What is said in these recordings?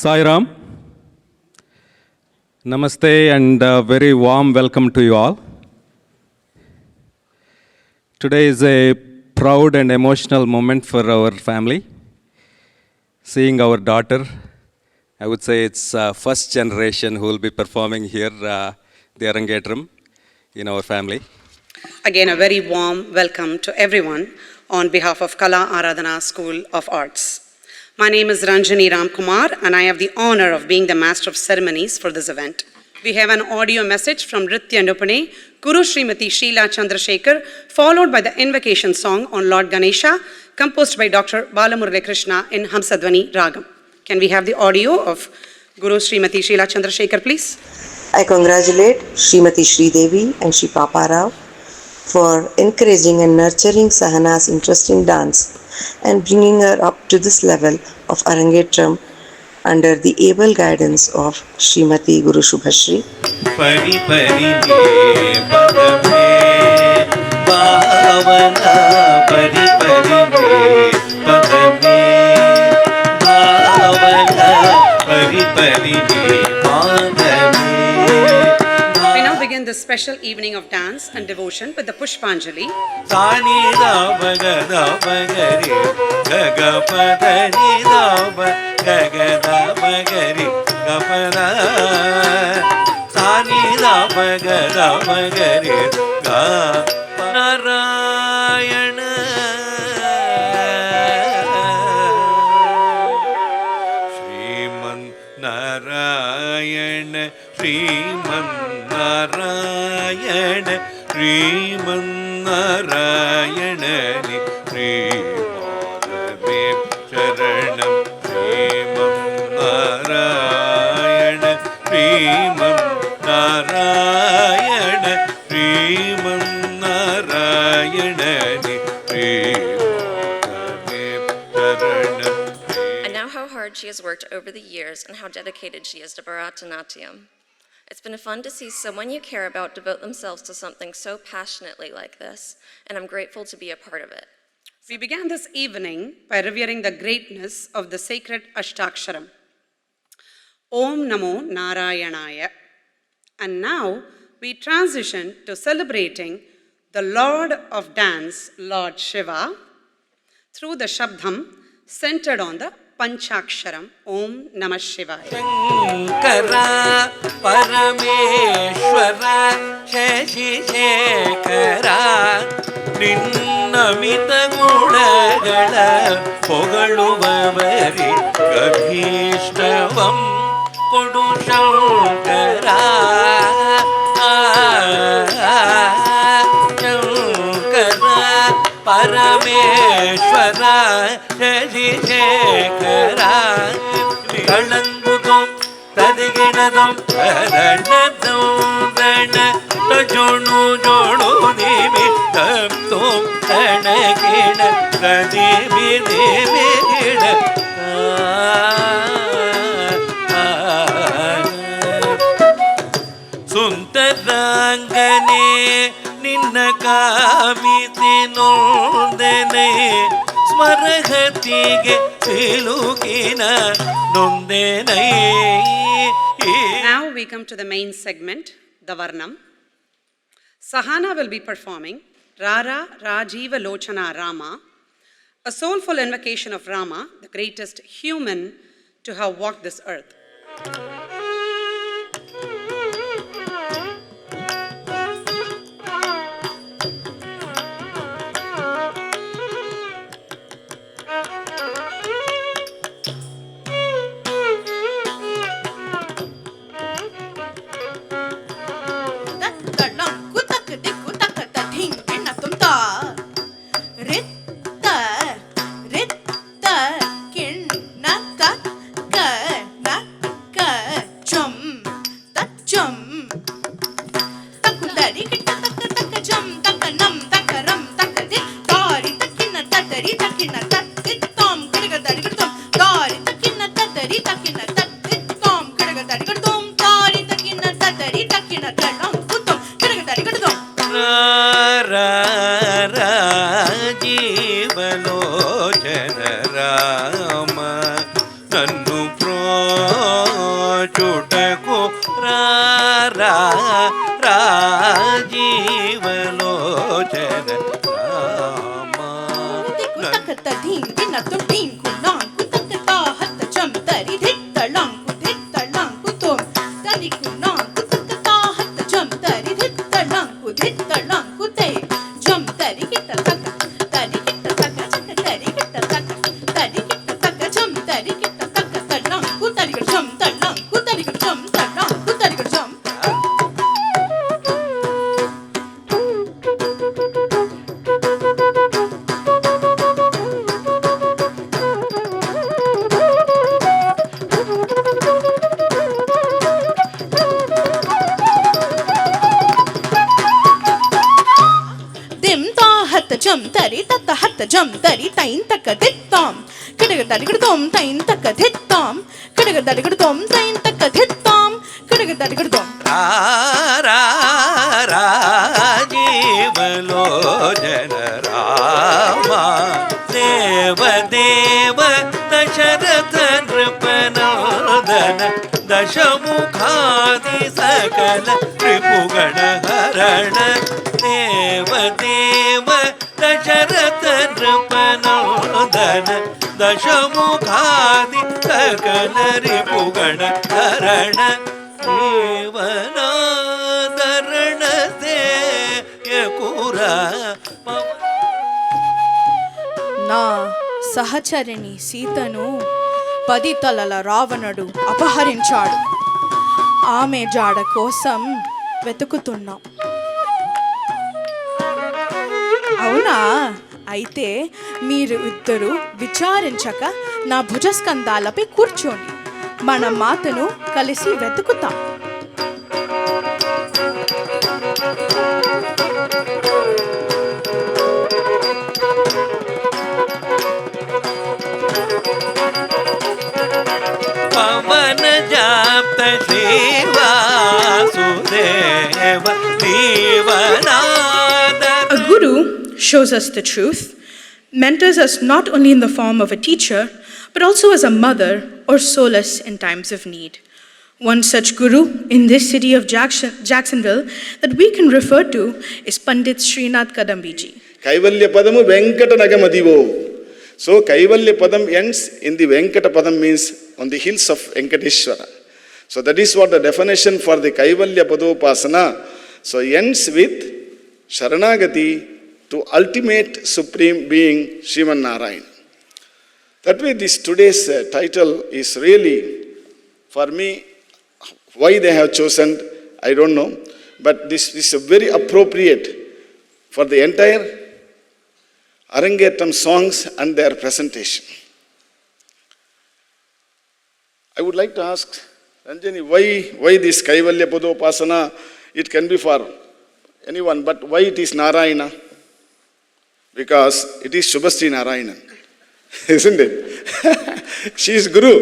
Sai Ram. Namaste and a very warm welcome to you all. Today is a proud and emotional moment for our family. Seeing our daughter, I would say it's first generation who will be performing here, the Arangetram in our family. Again, a very warm welcome to everyone on behalf of Kala Aradhana School of Arts. My name is Ranjani Ramkumar and I have the honor of being the Master of Ceremonies for this event. We have an audio message from Nritya Nupane, Guru Srimati Sheila Chandrasekhar, followed by the invocation song on Lord Ganesha, composed by Dr. Balamurali Krishna in Hamsadvani Ragam. Can we have the audio of Guru Srimati Sheila Chandrasekhar, please? I congratulate Srimati Sridevi and Shri Papa Rao for encouraging and nurturing Sahana's interest in dance and bringing her up to this level of Arangetram under the able guidance of Srimati Guru Shubhashri. Pari pari me padame bhavana pari pari me padame bhavana pari pari me padame. We now begin this special evening of dance and devotion with the Pushpanjali. Sani dava gadava gari gaga padani dava gaga dava gari gapada Sani dava gadava gari ga Narayana Shriman Narayana Shriman Narayana Shriman Narayana Shrimadame Sharanam Shriman Narayana Shriman Narayana Shriman Narayana Shrimadame Sharanam. And now how hard she has worked over the years and how dedicated she is to Bharatanatyam. It's been fun to see someone you care about devote themselves to something so passionately like this, and I'm grateful to be a part of it. We began this evening by revering the greatness of the sacred Ashtaksharam. Om Namo Narayanaya. And now we transition to celebrating the Lord of Dance, Lord Shiva, through the Shabdham centered on the Panchaksharam. Om Namah Shivaya. Shankara Parameshwara Shashi Shekhara Ninnamita Gudagala Pogaluvavari Kabhishtavam Kodu Shankara Shankara Parameshwara Shashi Shekhara Kalangudum Tadiginadum Tadanadum Dana Tajonu Jonu Dimi Tamtum Tanakina Tadimi Dimi Gida Suntarangane Ninna Kamiti Nondene Smarahatige Silukina Nondenai. Now we come to the main segment, the Varnam. Sahana will be performing Rara Rajiva Lochana Rama, a soulful invocation of Rama, the greatest human to have walked this earth. Rajiva Lochana Rama Nannu Pro ಕತ್ತ ಧೀಂಗಿನ ತುಂಡೀಂಕು ನಾಂಕು ತಕ್ಕತಾ ಹತ್ತ ಚಂ ತರಿ ಧಿತ್ತಳಾಂಕು ಧಿತ್ತಳಾಂಕು ತೋಂ ತರಿಕು ನಾಂಕು ತಕ್ಕತಾ ಹತ್ತ ಚಂ ತರಿ ಧಿತ್ತಳಾಂಕು ಧಿತ್ತಳಾಂಕು ತೈ ಜಂ ತರಿ ಗಿಟ್ಟ ತಕ್ಕ ತರಿ ಗಿಟ್ಟ ತಕ್ಕ ಚಕ್ಕ ತರಿ ಗಿಟ್ಟ ತಕ್ಕ ತರಿ ಗಿಟ್ಟ ತಕ್ಕ ಜಂ ತರಿ ಗಿಟ್ಟ ತಕ್ಕ ತಳ್ಳಾಂಕು ತರಿಗ ಜಂ ತಳ್ಳಾಂಕು ತರಿಗ ಜಂ ತಳ್ಳಾಂಕು ತರಿಗ ಜಂ ಜಂ ತರಿ ತತ್ತ ಹತ್ತ ಜಂ ತರಿ ತೈನ್ ತಕ್ಕ ಧಿತ್ತಾಂ ಕಡಗ ದಡಿಗಡದೋಂ ತೈನ್ ತಕ್ಕ ಧಿತ್ತಾಂ ಕಡಗ ದಡಿಗಡದೋಂ ತೈನ್ ತಕ್ಕ ಧಿತ್ತಾಂ ಕಡಗ ದಡಿಗಡದೋಂ ರಾಜೀವಲೋಚನ ರಾಮ ದೇವ ದೇವ ದಶರಥ ನೃಪನೋದನ ದಶಮುಖಾದಿ ಸಕಲ ತ್ರಿಪುಗಣ ಹರಣ ದೇವ ದೇವ ದಶರಥ ನೃಪನೋದನ ದಶಮುಖಾದಿ ಸಕಲ ರಿಪುಗಣ ಹರಣ ದೇವನಾದರಣ ಸೇಯಕುರ నా సహచరిణి సీతను 10 తలల రావణుడు అపహరించాడు. ఆమె జాడ కోసం వెతుకుతున్నాం. అవునా? అయితే మీరు ఇద్దరు విచారించక నా భుజస్కంధాలపై కూర్చోండి. మన మాతను కలిసి వెతుకుతాం. పవన జాప్త శ్రీవాసుదేవ దీవనాద. A guru shows us the truth, mentors us not only in the form of a teacher, but also as a mother or solace in times of need. One such guru in this city of Jacksonville that we can refer to is Pandit Srinath Kadambiji. Kaivalya Padamu Venkata Nagamadivo. So Kaivalya Padam ends in the Venkata Padam, means on the hills of Venkateshwara. So that is what the definition for the Kaivalya Padopasana. So ends with Sharanagati to ultimate supreme being Sriman Narayan. That way this today's title is really, for me, why they have chosen, I don't know, but this is very appropriate for the entire Arangetam songs and their presentation. I would like to ask Ranjani, why this Kaivalya Padopasana? It can be for anyone, but why it is Narayana? Because it is Shubhastri Narayanan, isn't it? She is Guru.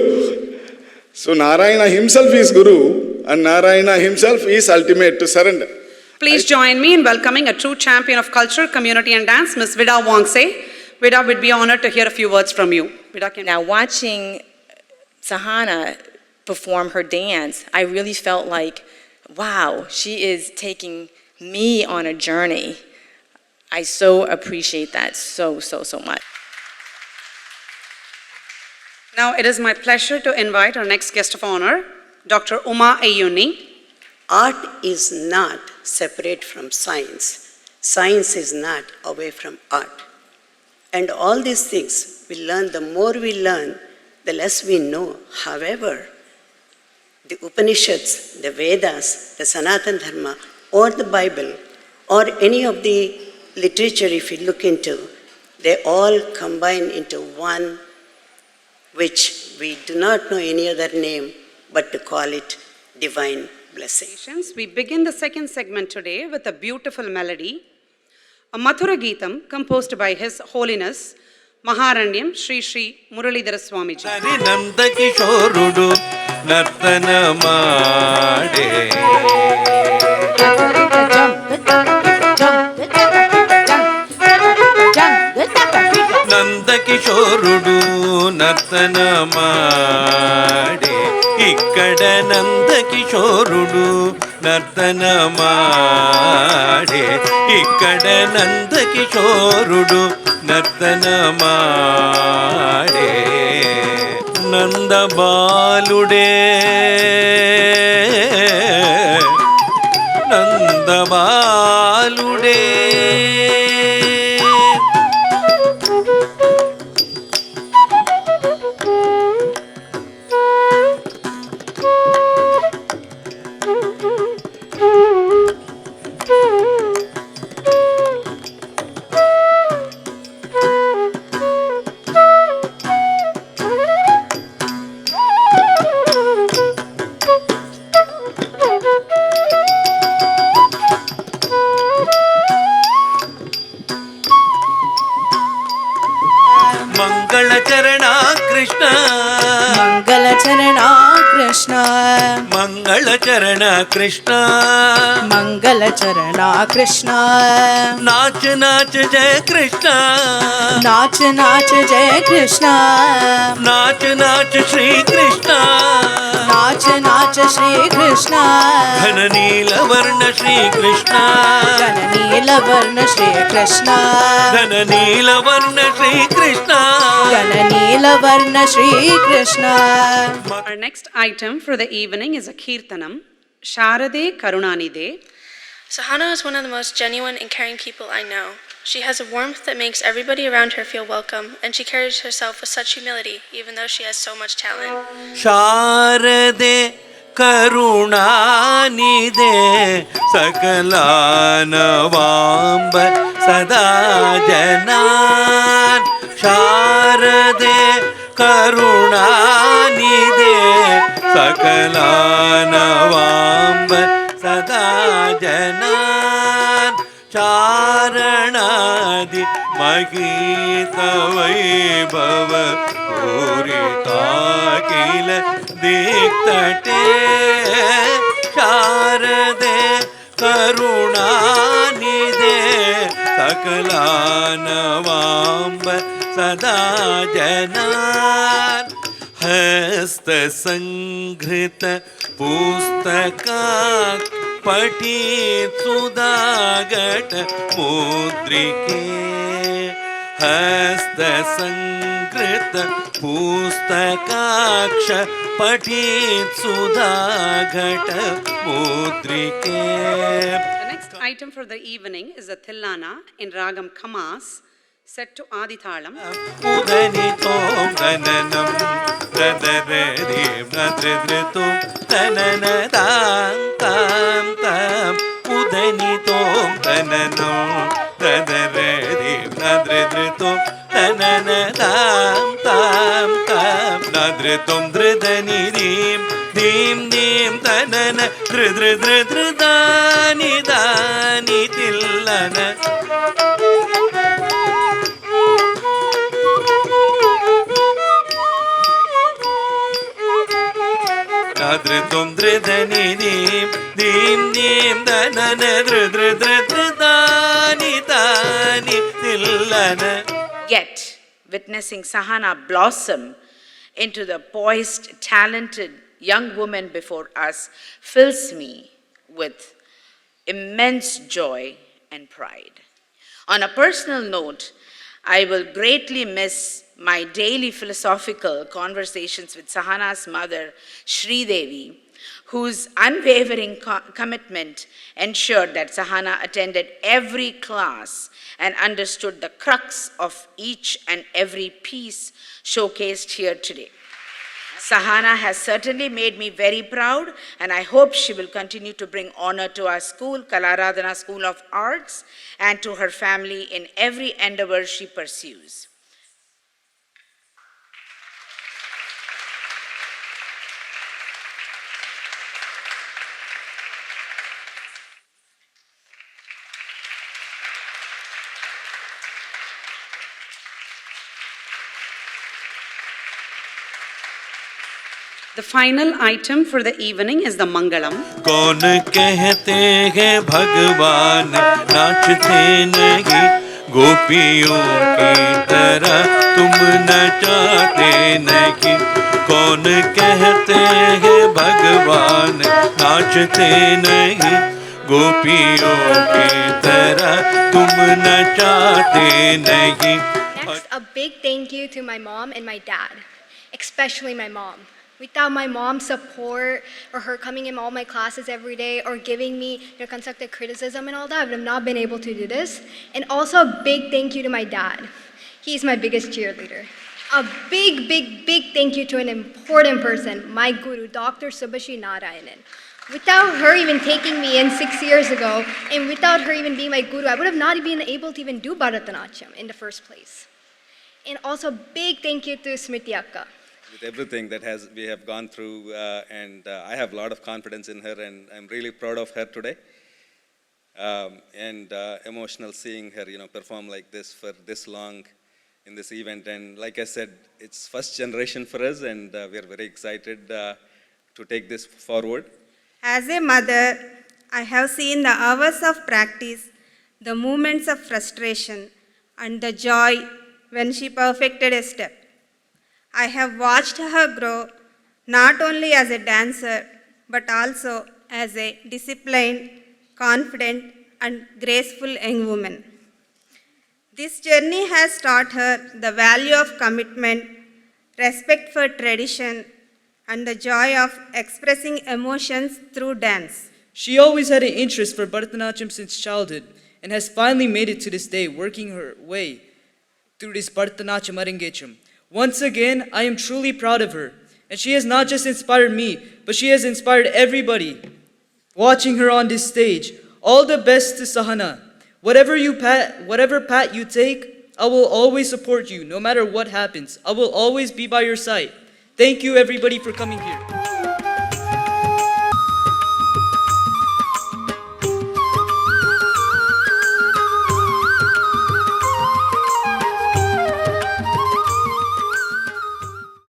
So Narayana himself is Guru, and Narayana himself is ultimate to surrender. Please join me in welcoming a true champion of culture, community and dance, Ms. Vida Wongse. Vida, we'd be honored to hear a few words from you. Vida, Now, watching Sahana perform her dance, I really felt like, wow, she is taking me on a journey. I so appreciate that so much. Now, it is my pleasure to invite our next guest of honor, Dr. Uma Ayuni. Art is not separate from science. Science is not away from art. And all these things we learn, the more we learn, the less we know. However, the Upanishads, the Vedas, the Sanatana Dharma, or the Bible, or any of the literature if you look into, they all combine into one, which we do not know any other name but to call it divine blessing. We begin the second segment today with a beautiful melody, a Mathura Geetam composed by His Holiness Maharanyam Sri Sri Muralidhara Swamiji. Hari Nanda Kishorudu Nartana Made. Nanda Kishorudu Nartana Made. Ikkada Nanda Kishorudu Nartana Made. Ikkada Nanda Kishorudu ನರ್ತನ ಮಾಡೇ ನಂದ ಬಾಲುಡೆ ನಂದ ಬಾಲುಡೆ ಮಂಗಳ ಚರಣ ಕೃಷ್ಣ ಮಂಗಲ ಚರಣ ಕೃಷ್ಣ ಮಂಗಳ ಚರಣ ಕೃಷ್ಣ ಮಂಗಲ ಚರಣ ಕೃಷ್ಣ ನಾಚ ನಾಚ ಜಯ ಕೃಷ್ಣ ನಾಚ ನಾಚ ಜಯ ಕೃಷ್ಣ ನಾಚ ನಾಚ ಶ್ರೀ ಕೃಷ್ಣ ನಾಚ ನಾಚ ಶ್ರೀ ಕೃಷ್ಣ ಘನ ನೀಲ ವರ್ಣ ಶ್ರೀ ಕೃಷ್ಣ ಘನ ನೀಲ ವರ್ಣ ಶ್ರೀ ಕೃಷ್ಣ ಘನ ನೀಲ ವರ್ಣ ಶ್ರೀ ಕೃಷ್ಣ ಘನ ನೀಲ ವರ್ಣ Shri Krishna. Our next item for the evening is a Kirtanam, Sharade Karunanide. Sahana is one of the most genuine and caring people I know. She has a warmth that makes everybody around her feel welcome, and she carries herself with such humility, even though she has so much talent. ಶಾರದೆ ಕರುಣಾನಿದೆ ಸಕಲಾನವಾಂಬ ಸದಾ ಜನಾನ್ ಶಾರದೆ ಕರುಣಾನಿದೆ ಸಕಲಾನವಾಂಬ ಸದಾ ಜನಾನ್ ಚಾರಣಾದಿ ಮಗೀತ ವೈಭವ ಪೂರಿತಾಕಿಲ ದೀಕ್ತಟೆ ಶಾರದೆ ಕರುಣಾನಿದೆ ಸಕಲಾನವಾಂಬ ಸದಾ ಜನಾನ್ ಹಸ್ತ ಸಂಘೃತ ಪುಸ್ತಕ ಪಠಿತ್ ಸುಧಾಘಟ ಮುದ್ರಿಕೆ ಹಸ್ತ ಸಂಕೃತ ಪುಸ್ತಕಾಕ್ಷ ಪಠಿತ್ ಸುಧಾಘಟ ಮುದ್ರಿಕೆ. The next item for the evening is a Thillana in Ragam Kamas, set to Adithalam. ಉದನಿತೋಂ Tananam ತದರದೀಂ ನದ್ರದೃತುಂ ತನನ ತಾಂ ತಾಂ ತಾಂ ಉದನಿತೋಂ ತನನಂ ತದರದೀಂ ನದ್ರದೃತುಂ ತನನ ತಾಂ ತಾಂ ತಾಂ ನದ್ರತುಂ ಧೃದನಿದೀಂ ದೀಂ ದೀಂ ತನನ ಧೃದೃದೃದಾನಿ ದಾನಿ ತಿಲ್ಲನ ಧೃತುಂ ಧೃದನಿದೀಂ ದೀಂ ದೀಂ ದನನ ಧೃದೃದೃದಾನಿ ತಾನಿ ತಿಲ್ಲನ. Yet, witnessing Sahana blossom into the poised, talented young woman before us fills me with immense joy and pride. On a personal note, I will greatly miss my daily philosophical conversations with Sahana's mother, Sri Devi, whose unwavering commitment ensured that Sahana attended every class and understood the crux of each and every piece showcased here today. Sahana has certainly made me very proud, and I hope she will continue to bring honor to our school, Kalaradhana School of Arts, and to her family in every endeavor she pursues. The final item for the evening is the Mangalam. कौन कहते हैं भगवान नाचते नहीं गोपियों की तरह तुम नचाते नहीं. कौन कहते हैं भगवान नाचते नहीं गोपियों की तरह तुम नचाते नहीं. Next, a big thank you to my mom and my dad, especially my mom. Without my mom's support or her coming in all my classes every day or giving me constructive criticism and all that, I would have not been able to do this. And also a big thank you to my dad. He's my biggest cheerleader. A big, big, big thank you to an important person, my guru, Dr. Subhashi Narayanan. Without her even taking me in 6 years ago, and without her even being my guru, I would have not been able to even do Bharatanatyam in the first place. And also big thank you to Smriti Akka. With everything that we have gone through, and I have a lot of confidence in her, and I'm really proud of her today. And emotional seeing her, perform like this for this long in this event. And like I said, it's first generation for us, and we are very excited to take this forward. As a mother, I have seen the hours of practice, the moments of frustration, and the joy when she perfected a step. I have watched her grow not only as a dancer, but also as a disciplined, confident, and graceful young woman. This journey has taught her the value of commitment, respect for tradition, and the joy of expressing emotions through dance. She always had an interest for Bharatanatyam since childhood and has finally made it to this day, working her way through this Bharatanatyam Arangetram. Once again, I am truly proud of her, and she has not just inspired me, but she has inspired everybody watching her on this stage. All the best to Sahana. Whatever path you take, I will always support you, no matter what happens. I will always be by your side. Thank you, everybody, for coming here.